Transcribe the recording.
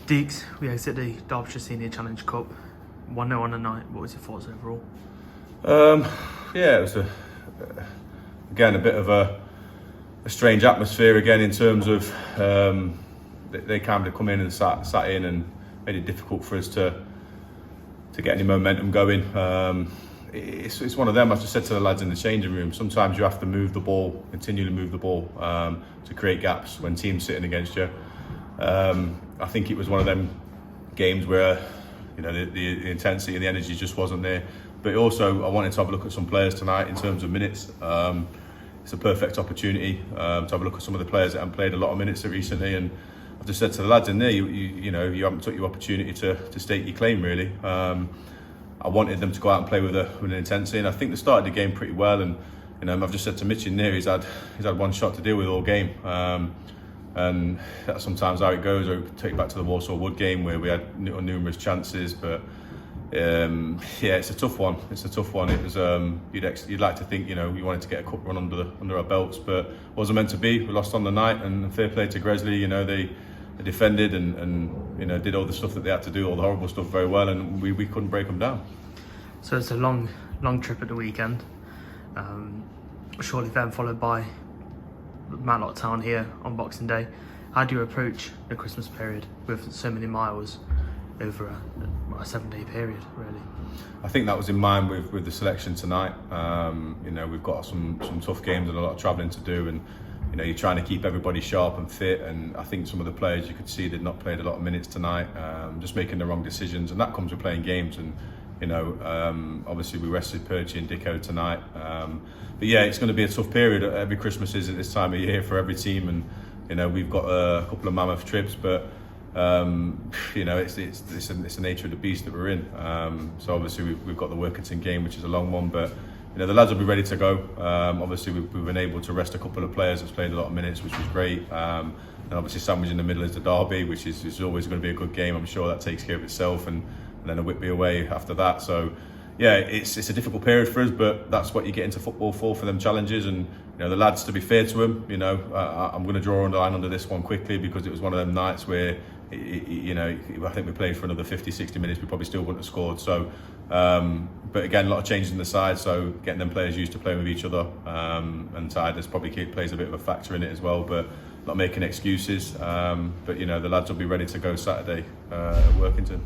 Deeks, we exit the Derbyshire Senior Challenge Cup 1-0 on the night. What was your thoughts overall? Yeah, it was again a bit of a strange atmosphere again in terms of they kind of come in and sat in and made it difficult for us to get any momentum going. It's one of them. I just said to the lads in the changing room, sometimes you have to move the ball, continually move the ball to create gaps when teams sitting against you. I think it was one of them games where the intensity and the energy just wasn't there. But also I wanted to have a look at some players tonight in terms of minutes. It's a perfect opportunity to have a look at some of the players that haven't played a lot of minutes recently, and I've just said to the lads in there, you haven't took your opportunity to state your claim really. I wanted them to go out and play with an intensity, and I think they started the game pretty well. And I've just said to Mitch in there, he's had one shot to deal with all game. And that's sometimes how it goes. I take it back to the Walsall Wood game where we had numerous chances, but yeah, it's a tough one. It's a tough one. It was you'd like to think we wanted to get a cup run under our belts, but it wasn't meant to be. We lost on the night, and fair play to Gresley. They defended and did all the stuff that they had to do, all the horrible stuff very well, and we couldn't break them down. So it's a long trip at the weekend. Shortly then followed by Matlock Town here on Boxing Day. How do you approach the Christmas period with so many miles over a 7-day period, really? I think that was in mind with the selection tonight. We've got some tough games and a lot of travelling to do, and you're trying to keep everybody sharp and fit. And I think some of the players you could see did not played a lot of minutes tonight, just making the wrong decisions, and that comes with playing games. And obviously we rested Perchy and Dicko tonight. But yeah, it's going to be a tough period. Every Christmas is at this time of year for every team, and we've got a couple of mammoth trips, but it's the nature of the beast that we're in. So obviously we've got the Workington game, which is a long one, but the lads will be ready to go. Obviously we've been able to rest a couple of players that's played a lot of minutes, which was great. And obviously sandwich in the middle is the derby, which is always going to be a good game. I'm sure that takes care of itself, and then a Whitby away after that. So yeah, it's a difficult period for us, but that's what you get into football for them challenges. And the lads, to be fair to them, I'm going to draw a line under this one quickly, because it was one of them nights where I think we played for another 50-60 minutes, we probably still wouldn't have scored. So but again, a lot of changes in the side, so getting them players used to playing with each other, and tiredness probably plays a bit of a factor in it as well, but not making excuses. But the lads will be ready to go Saturday at Workington.